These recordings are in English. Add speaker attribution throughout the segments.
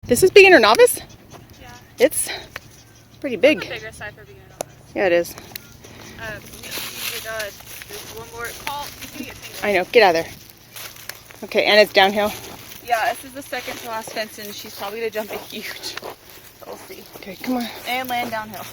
Speaker 1: This is beginner novice?
Speaker 2: Yeah.
Speaker 1: It's pretty big.
Speaker 2: Bigger side for beginner novice.
Speaker 1: Yeah, it is.
Speaker 2: There's one more call.
Speaker 1: I know. Get out of there. Okay, and it's downhill.
Speaker 2: Yeah, this is the second to last fence, and she's probably gonna jump it huge. So we'll see.
Speaker 1: Okay, come on.
Speaker 2: And land downhill.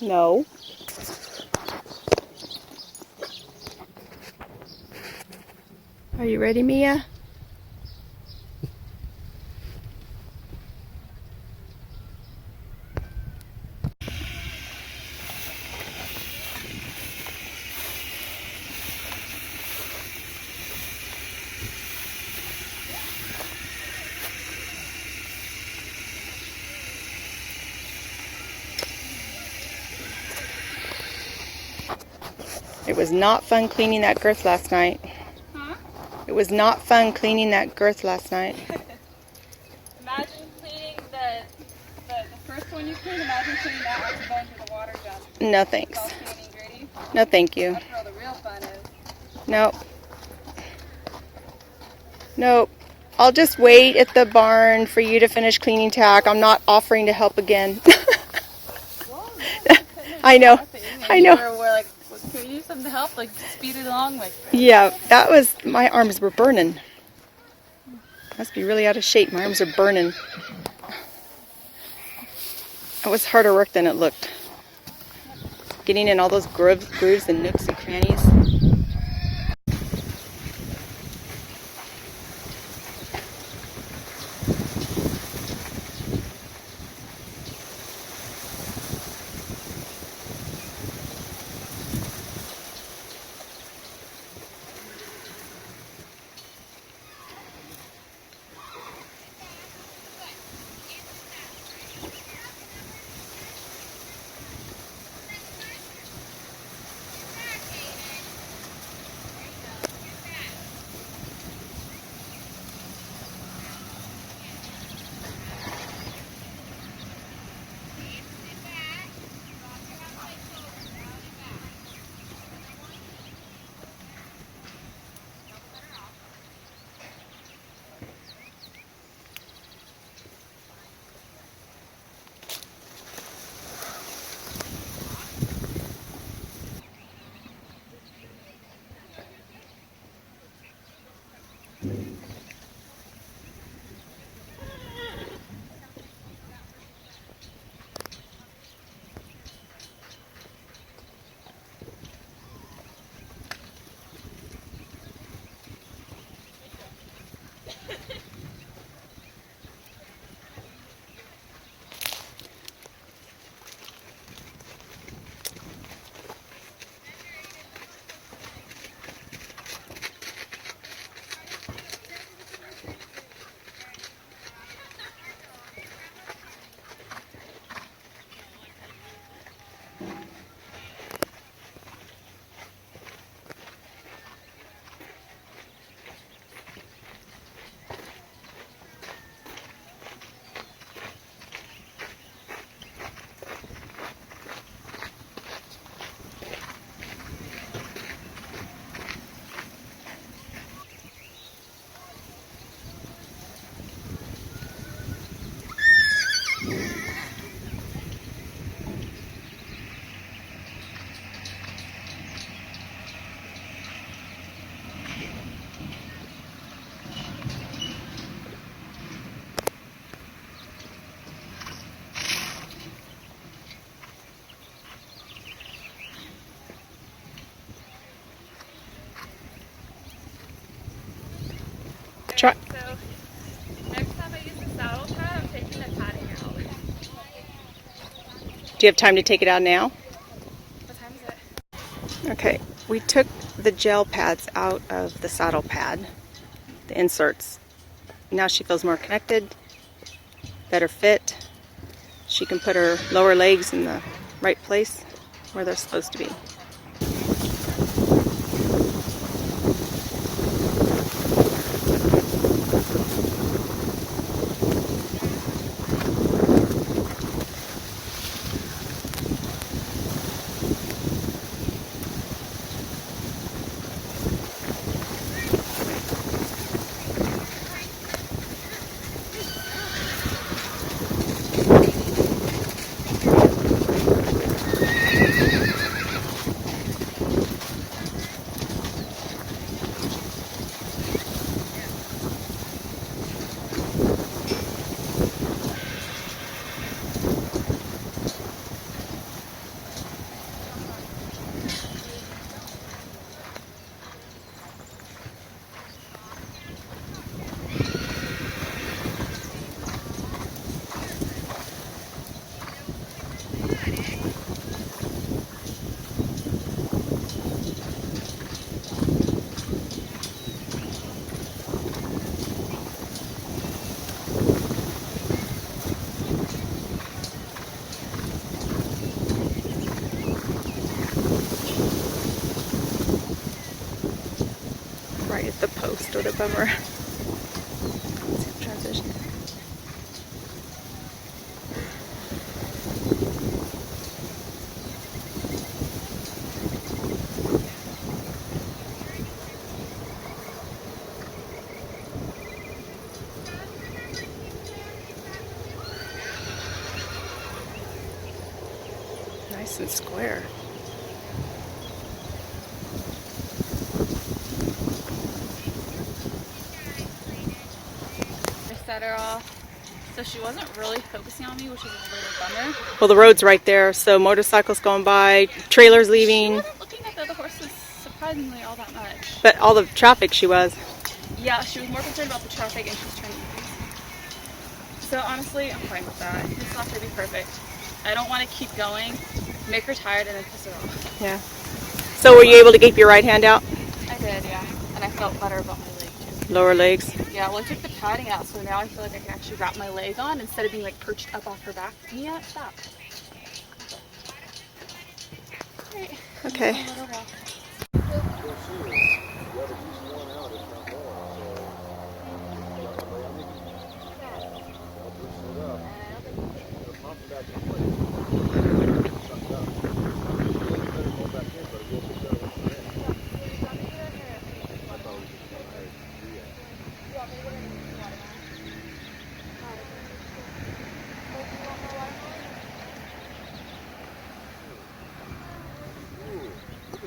Speaker 1: No. Are you ready, Mia? It was not fun cleaning that girth last night.
Speaker 2: Huh?
Speaker 1: It was not fun cleaning that girth last night.
Speaker 2: Imagine cleaning the first one you cleaned. Imagine cleaning that after going through the water jump.
Speaker 1: No
Speaker 2: It's
Speaker 1: thanks.
Speaker 2: all clean and gritty.
Speaker 1: No thank you.
Speaker 2: That's where all the real fun is.
Speaker 1: Nope. Nope. I'll just wait at the barn for you to finish cleaning tack. I'm not offering to help again. I know. I know.
Speaker 2: We're like, can we do something to help? Like, speed it along? Like,
Speaker 1: Yeah, that was, my arms were burning. Must be really out of shape. My arms are burning. It was harder work than it looked. Getting in all those grooves and nooks and crannies. Do you have time to take it out now?
Speaker 2: What time is it?
Speaker 1: Okay, we took the gel pads out of the saddle pad, the inserts. Now she feels more connected, better fit. She can put her lower legs in the right place where they're supposed to be. Right at the post or the bummer. Transition. Nice and square.
Speaker 2: I set her off. So she wasn't really focusing on me, which was a little bummer.
Speaker 1: Well, the road's right there, so motorcycles going by, trailers
Speaker 2: She
Speaker 1: leaving,
Speaker 2: wasn't looking at the other horses surprisingly all that much.
Speaker 1: but all the traffic she was.
Speaker 2: Yeah, she was more concerned about the traffic and she's trying to ease. So honestly, I'm fine with that. It's not going to be perfect. I don't want to keep going, make her tired, and then piss her off.
Speaker 1: Yeah. So were you able to keep your right hand out?
Speaker 2: I did, yeah. And I felt better about my leg too.
Speaker 1: Lower legs?
Speaker 2: Yeah, well I took the padding out, so now I feel like I can actually wrap my leg on instead of being like perched up off her back. Yeah, stop. Right.
Speaker 1: Okay.
Speaker 2: A little rough.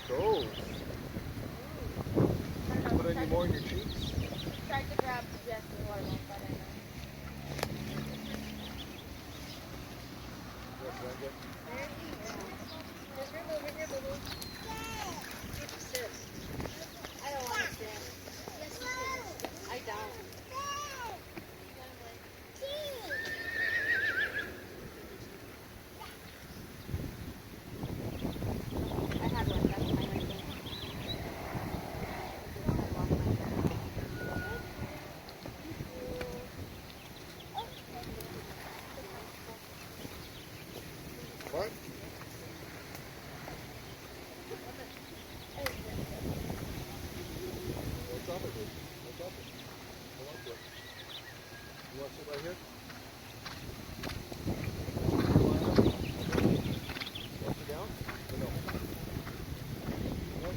Speaker 3: Those. Put any more in your cheeks?
Speaker 2: Tried to grab the watermelon, but I know. Just remove it, boo-boo. I don't want to stand. I don't. I had one. That's mine right there.
Speaker 3: What? What's up with it? What's up with it? Come on, Brooke. You want to sit right here? Want you down? Or no? No?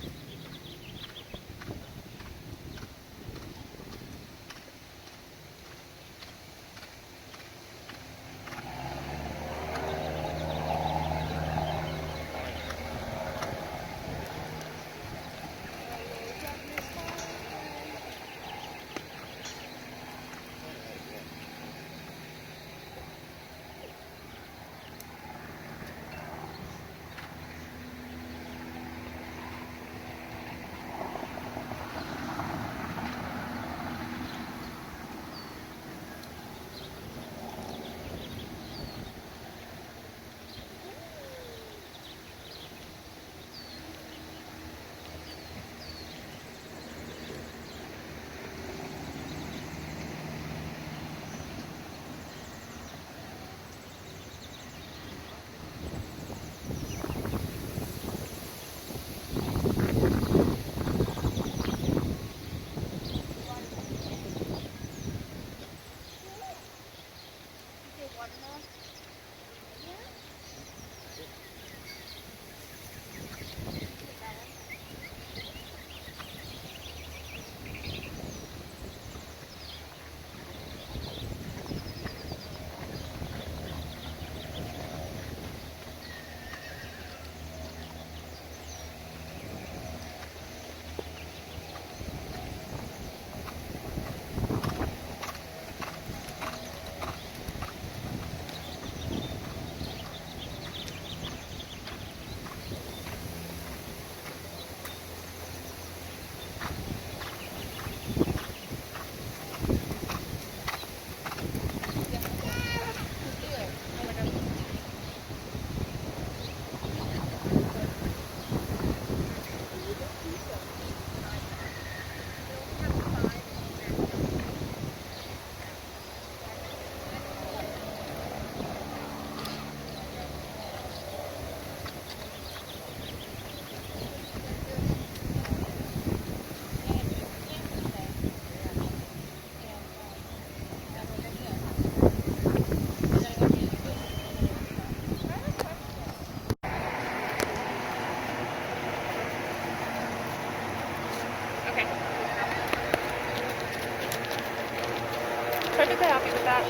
Speaker 2: perfectly happy with that.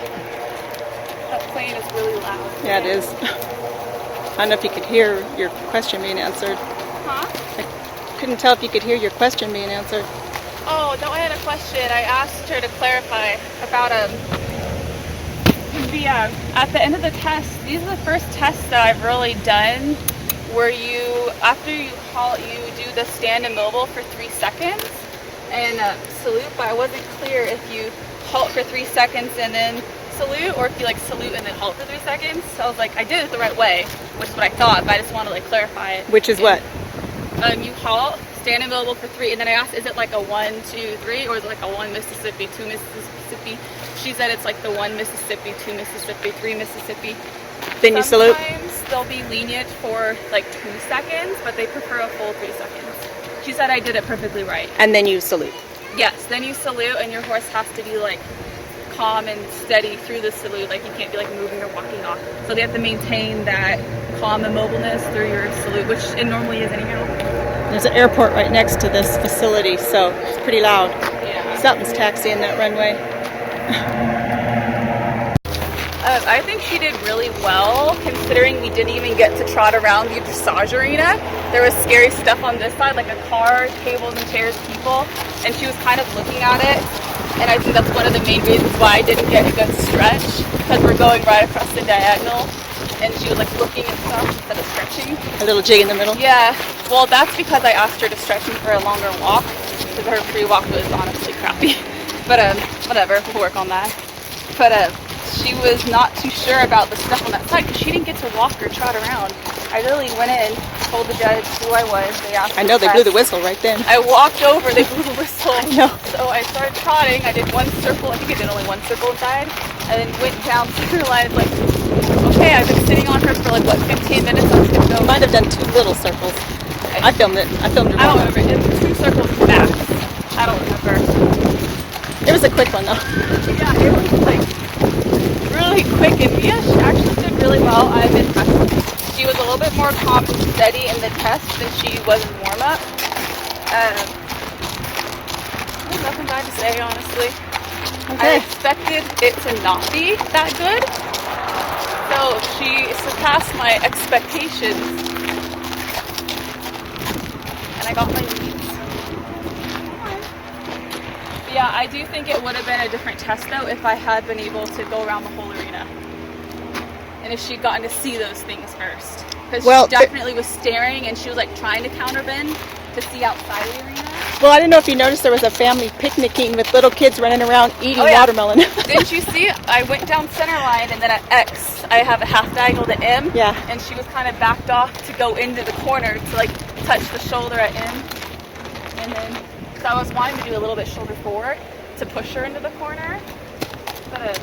Speaker 2: That plane is really loud.
Speaker 1: Yeah, it is. I don't know if you could hear your question being answered.
Speaker 2: Huh?
Speaker 1: I couldn't tell if you could hear your question being answered.
Speaker 2: Oh, no, I had a question. I asked her to clarify about at the end of the test. These are the first tests that I've really done where after you halt, you do the stand and mobile for 3 seconds and salute, but I wasn't clear if you halt for 3 seconds and then salute, or if you like salute and then halt for 3 seconds. So I was like, I did it the right way, which is what I thought, but I just want to like clarify it.
Speaker 1: Which is what?
Speaker 2: You halt, stand and mobile for 3, and then I asked, is it like a 1, 2, 3, or is it like a 1 Mississippi, 2 Mississippi? She said it's like the 1 Mississippi, 2 Mississippi, 3 Mississippi.
Speaker 1: Then you salute?
Speaker 2: Sometimes they'll be lenient for like 2 seconds, but they prefer a full 3 seconds. She said I did it perfectly right.
Speaker 1: And then you salute?
Speaker 2: Yes, then you salute, and your horse has to be like calm and steady through the salute. Like you can't be like moving or walking off. So they have to maintain that calm and mobileness through your salute, which it normally is anyhow.
Speaker 1: There's an airport right next to this facility, so it's pretty loud.
Speaker 2: Yeah.
Speaker 1: Something's taxiing that runway.
Speaker 2: I think she did really well, considering we didn't even get to trot around the dressage arena. There was scary stuff on this side, like a car, tables and chairs, people, and she was kind of looking at it. And I think that's one of the main reasons why I didn't get a good stretch, because we're going right across the diagonal, and she was like looking and stuff instead of stretching.
Speaker 1: A little jig in the middle?
Speaker 2: Yeah, well that's because I asked her to stretch me for a longer walk, because her pre-walk was honestly crappy. But whatever, we'll work on that. But she was not too sure about the stuff on that side because she didn't get to walk or trot around. I literally went in, told the judge who I was. They asked.
Speaker 1: I know, they blew the whistle right then.
Speaker 2: I walked over, they blew the whistle.
Speaker 1: I know.
Speaker 2: So I started trotting. I did 1 circle. I think I did only 1 circle inside, and then went down center line. Like, okay, I've been sitting on her for like what, 15 minutes. I'm gonna go.
Speaker 1: You might have done 2 little circles. I filmed it. I filmed it.
Speaker 2: I don't remember. It was 2 circles max. I don't remember.
Speaker 1: It was a quick one though.
Speaker 2: Yeah, it was like really quick, and Mia actually did really well. I'm impressed. She was a little bit more calm and steady in the test than she was in warm-up. There's nothing bad to say, honestly.
Speaker 1: Okay.
Speaker 2: I expected it to not be that good, so she surpassed my expectations, and I got my leads. Yeah, I do think it would have been a different test though if I had been able to go around the whole arena. And if she'd gotten to see those things first. Because she definitely was staring, and she was like trying to counterbend to see outside the arena.
Speaker 1: Well, I don't know if you noticed there was a family picnicking with little kids running around eating watermelon.
Speaker 2: Didn't you see? I went down center line, and then at X, I have a half diagonal to M.
Speaker 1: Yeah.
Speaker 2: And she was kind of backed off to go into the corner to like touch the shoulder at M. And then, so I was wanting to do a little bit shoulder forward to push her into the corner. But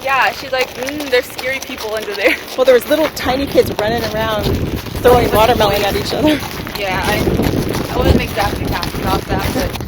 Speaker 2: yeah, she's like, there's scary people under there.
Speaker 1: Well, there was little tiny kids running around throwing watermelon at each other.
Speaker 2: Yeah, I wasn't exactly happy about that, but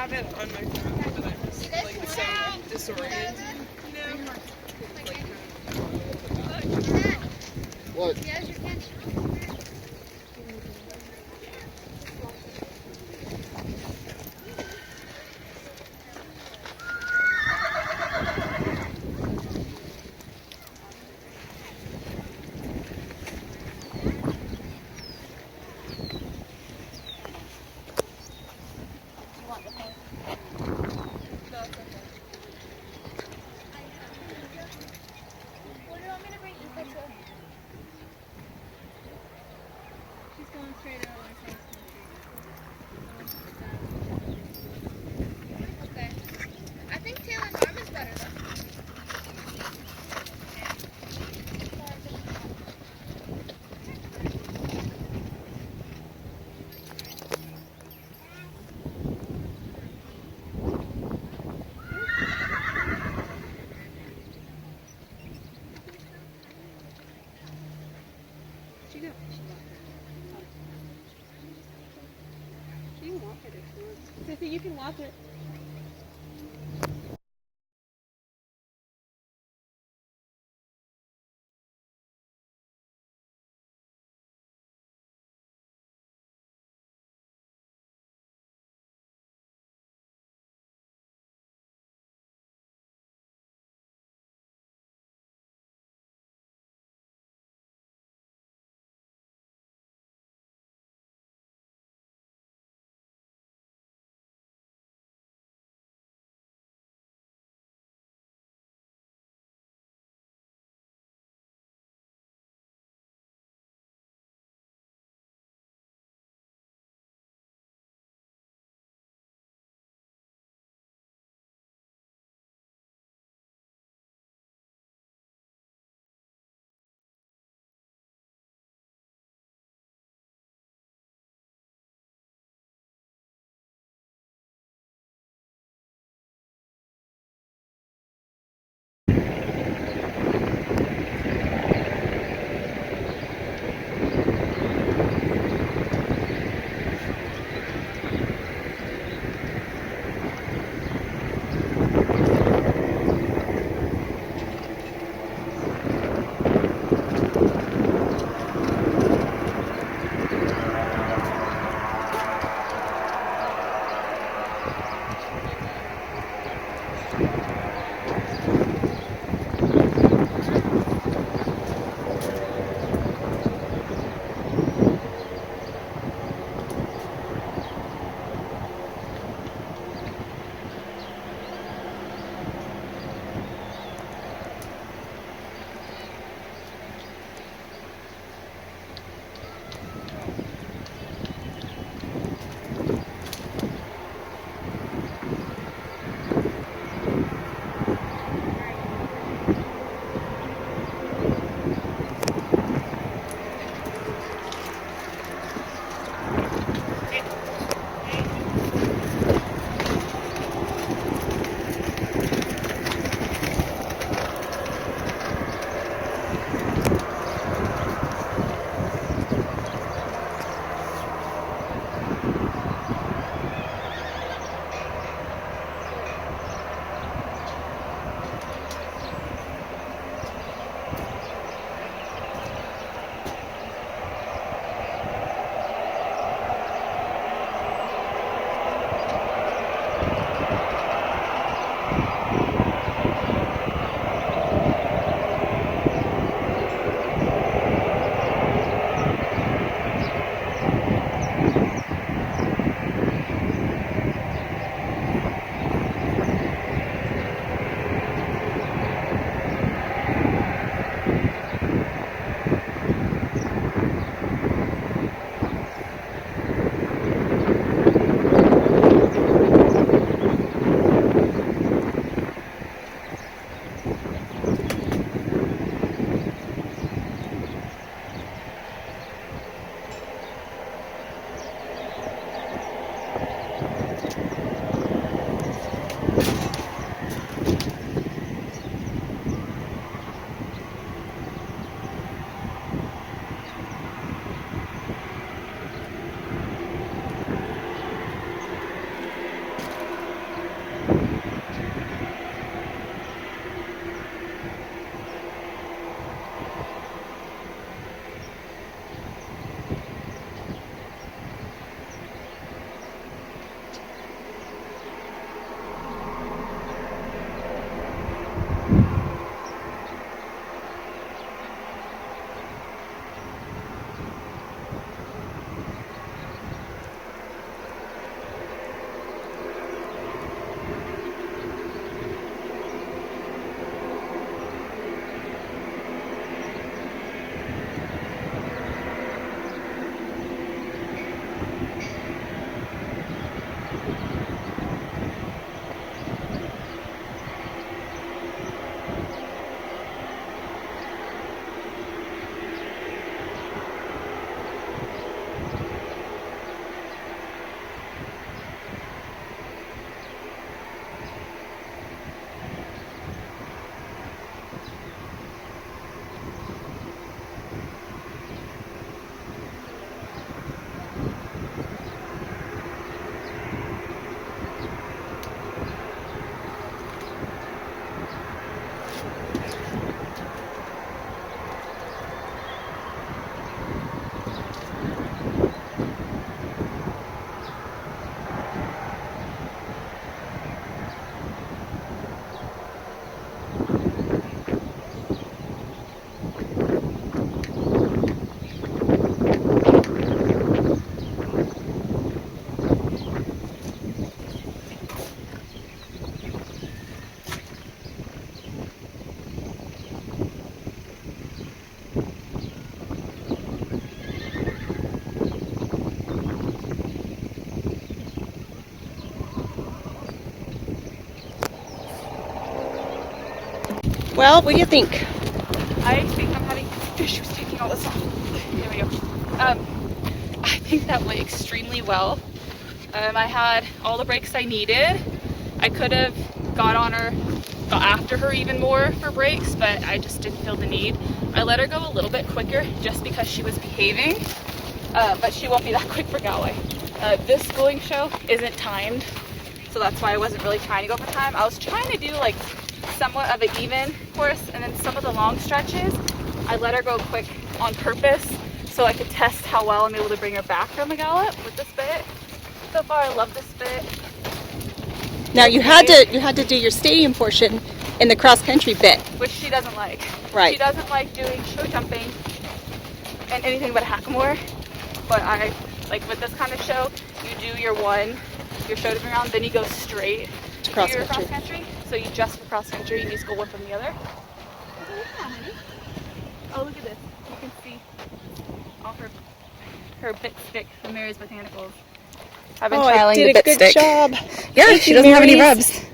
Speaker 4: have it on my phone, but I'm just like so disoriented, you know?
Speaker 3: What?
Speaker 5: She's going straight out like that. Okay. I think Taylor's arm is better though.
Speaker 4: She can walk it if she wants. Sissy, you can walk it.
Speaker 1: Well, what do you think?
Speaker 2: I think I'm having issues taking all this off. There we go. I think that went extremely well. I had all the brakes I needed. I could have got after her even more for brakes, but I just didn't feel the need. I let her go a little bit quicker just because she was behaving, but she won't be that quick for Galway. This schooling show isn't timed, so that's why I wasn't really trying to go for time. I was trying to do like somewhat of an even course, and then some of the long stretches, I let her go quick on purpose so I could test how well I'm able to bring her back from a gallop with this bit. So far, I love this bit.
Speaker 1: Now you had to do your stadium portion in the cross country bit,
Speaker 2: Which she doesn't like.
Speaker 1: right?
Speaker 2: She doesn't like doing show jumping and anything but hackamore. But I like with this kind of show, you do your show jumping round, then you go straight
Speaker 1: To
Speaker 2: to
Speaker 1: cross
Speaker 2: your
Speaker 1: country.
Speaker 2: cross country. So you just for cross country, you just go one from the other. Oh, look at this. You can see all her bit stick from Mary's Botanicals. I've been
Speaker 1: Oh, I
Speaker 2: trialing
Speaker 1: did
Speaker 2: the
Speaker 1: a
Speaker 2: bit
Speaker 1: good
Speaker 2: stick.
Speaker 1: job.
Speaker 2: Yeah,
Speaker 1: Thank
Speaker 2: she
Speaker 1: you,
Speaker 2: doesn't have any
Speaker 1: Mary's.
Speaker 2: rubs.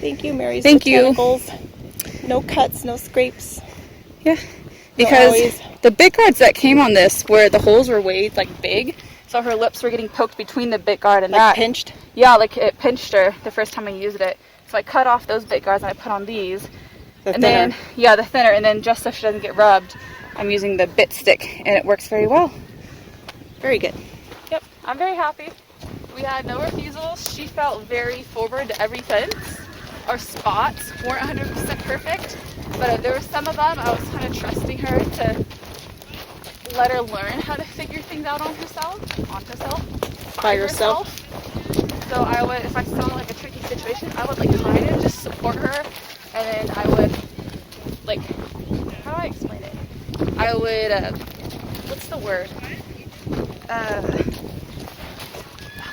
Speaker 1: Thank you, Mary's
Speaker 2: Thank you.
Speaker 1: Botanicals. No cuts, no scrapes.
Speaker 2: Yeah,
Speaker 1: No
Speaker 2: because
Speaker 1: always.
Speaker 2: the bit guards that came on this, where the holes were way like big, so her lips were getting poked between the bit guard and
Speaker 1: Like
Speaker 2: that.
Speaker 1: pinched.
Speaker 2: Yeah, like it pinched her the first time I used it. So I cut off those bit guards and I put on these.
Speaker 1: The
Speaker 2: And
Speaker 1: thinner.
Speaker 2: then, yeah, the thinner, and then just so she doesn't get rubbed, I'm using the bit stick, and it works very well.
Speaker 1: Very good.
Speaker 2: Yep, I'm very happy. We had no refusals. She felt very forward to every fence. Our spots weren't 100% perfect, but there were some of them I was kind of trusting her to let her learn how to figure things out on herself,
Speaker 1: By herself.
Speaker 2: So I would, if I saw like a tricky situation, I would like kind of just support her, and then I would like, how do I explain it? I would, what's the word?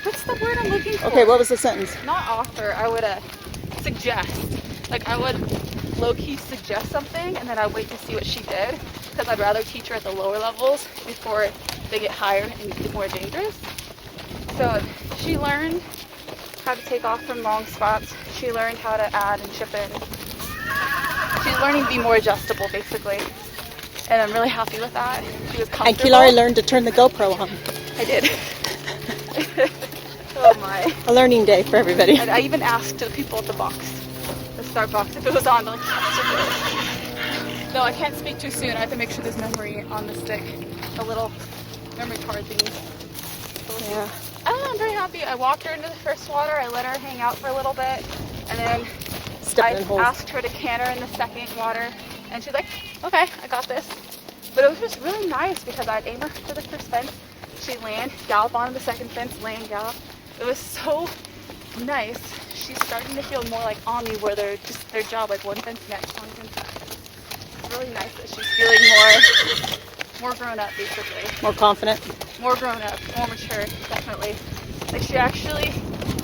Speaker 2: What's the word I'm looking for?
Speaker 1: Okay, what was the sentence?
Speaker 2: Not offer, I would suggest. Like I would low-key suggest something and then I'd wait to see what she did, because I'd rather teach her at the lower levels before they get higher and get more dangerous. So she learned how to take off from long spots. She learned how to add and chip in. She's learning to be more adjustable basically. And I'm really happy with that. She was
Speaker 1: And
Speaker 2: comfortable.
Speaker 1: Keelari learned to turn the GoPro on.
Speaker 2: I did. Oh my.
Speaker 1: A learning day for everybody.
Speaker 2: And I even asked the people at the box, the start box, if it was on. They're like, yes. No, I can't speak too soon. I have to make sure there's memory on the stick. A little memory card thingy.
Speaker 1: Yeah.
Speaker 2: I'm very happy. I walked her into the first water. I let her hang out for a little bit. And then I
Speaker 1: Stepping in holes.
Speaker 2: asked her to canter in the second water. And she's like, okay, I got this. But it was just really nice because I'd aim her to the first fence. She'd land, gallop onto the second fence, land, gallop. It was so nice. She's starting to feel more like Omni, where they're just their job, like one fence next, one fence next. It's really nice that she's feeling more grown up, basically.
Speaker 1: More confident.
Speaker 2: More grown up, more mature, definitely. Like she actually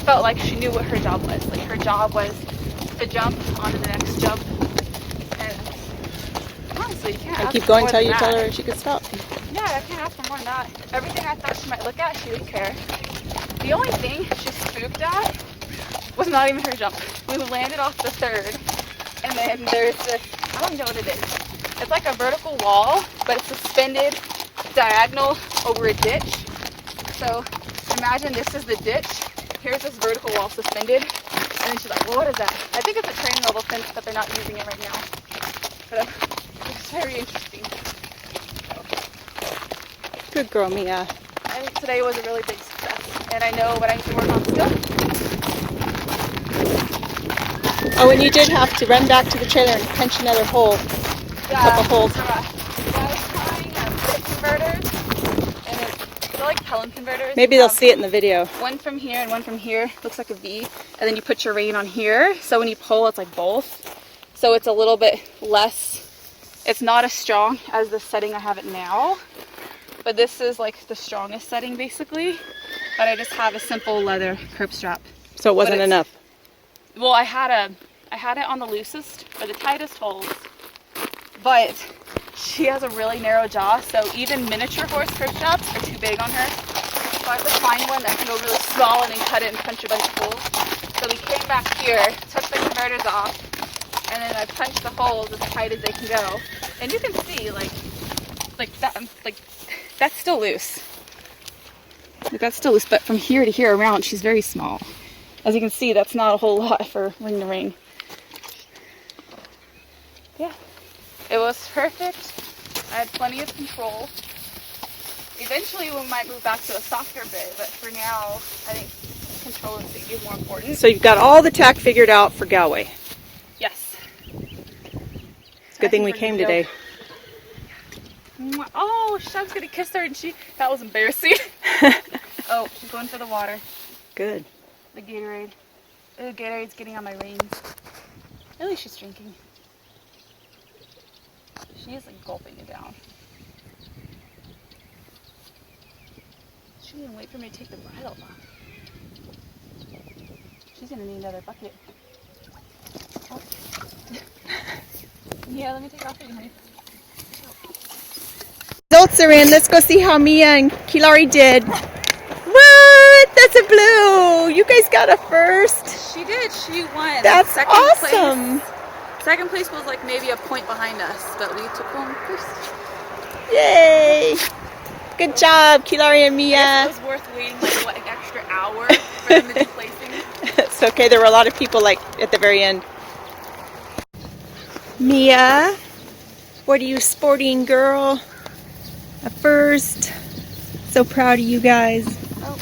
Speaker 2: felt like she knew what her job was. Like her job was to jump onto the next jump. And honestly, you can't
Speaker 1: And
Speaker 2: ask
Speaker 1: keep
Speaker 2: for
Speaker 1: going
Speaker 2: more
Speaker 1: till
Speaker 2: than
Speaker 1: you
Speaker 2: that.
Speaker 1: tell her she could stop.
Speaker 2: Yeah, I can't ask for more than that. Everything I thought she might look at, she would care. The only thing she spooked at was not even her jump. We landed off the third, and then there's this, I don't even know what it is. It's like a vertical wall, but it's suspended diagonal over a ditch. So imagine this is the ditch. Here's this vertical wall suspended. And then she's like, well, what is that? I think it's a training level fence, but they're not using it right now. But it's very interesting.
Speaker 1: Good girl, Mia.
Speaker 2: I think today was a really big success, and I know what I need to work on still.
Speaker 1: Oh, and you did have to run back to the trailer and punch another hole. Couple holes.
Speaker 2: I was trying bit converters, and they're like Pelham converters.
Speaker 1: Maybe
Speaker 2: You
Speaker 1: they'll
Speaker 2: have
Speaker 1: see it in the video.
Speaker 2: one from here and one from here. Looks like a V, and then you put your rein on here. So when you pull, it's like both. So it's a little bit less. It's not as strong as the setting I have it now. But this is like the strongest setting basically. But I just have a simple leather curb strap.
Speaker 1: So it wasn't
Speaker 2: it's-
Speaker 1: enough.
Speaker 2: Well, I had it on the loosest or the tightest holes. But she has a really narrow jaw, so even miniature horse curb straps are too big on her. So I have to find one that can go really small and then cut it and punch a bunch of holes. So we came back here, took the converters off, and then I punch the holes as tight as they can go. And you can see, like that, that's still loose. Like that's still loose, but from here to here around, she's very small. As you can see, that's not a whole lot for ring to ring. Yeah, it was perfect. I had plenty of control. Eventually we might move back to a softer bit, but for now, I think control is more important.
Speaker 1: So you've got all the tack figured out for Galway.
Speaker 2: Yes.
Speaker 1: It's a good thing we came today.
Speaker 2: Oh, I was gonna kiss her and that was embarrassing. Oh, she's going for the water.
Speaker 1: Good.
Speaker 2: The Gatorade. The Gatorade's getting on my reins. At least she's drinking. She is like gulping it down. She didn't wait for me to take the bridle off. She's gonna need another bucket. Oh. Yeah, let me take off for you, honey.
Speaker 1: Results are in. Let's go see how Mia and Keelari did. What? That's a blue. You guys got a first.
Speaker 2: She did. She won.
Speaker 1: That's
Speaker 2: Second
Speaker 1: awesome.
Speaker 2: Place. Second place was like maybe a point behind us, but we took home first.
Speaker 1: Yay. Good job, Keelari and
Speaker 2: It
Speaker 1: Mia.
Speaker 2: was worth waiting like what, an extra hour for them to be placing.
Speaker 1: It's okay. There were a lot of people like at the very end. Mia, what are you sporting, girl? A first. So proud of you guys.
Speaker 2: Oh.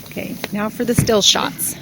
Speaker 1: Okay, now for the still shots.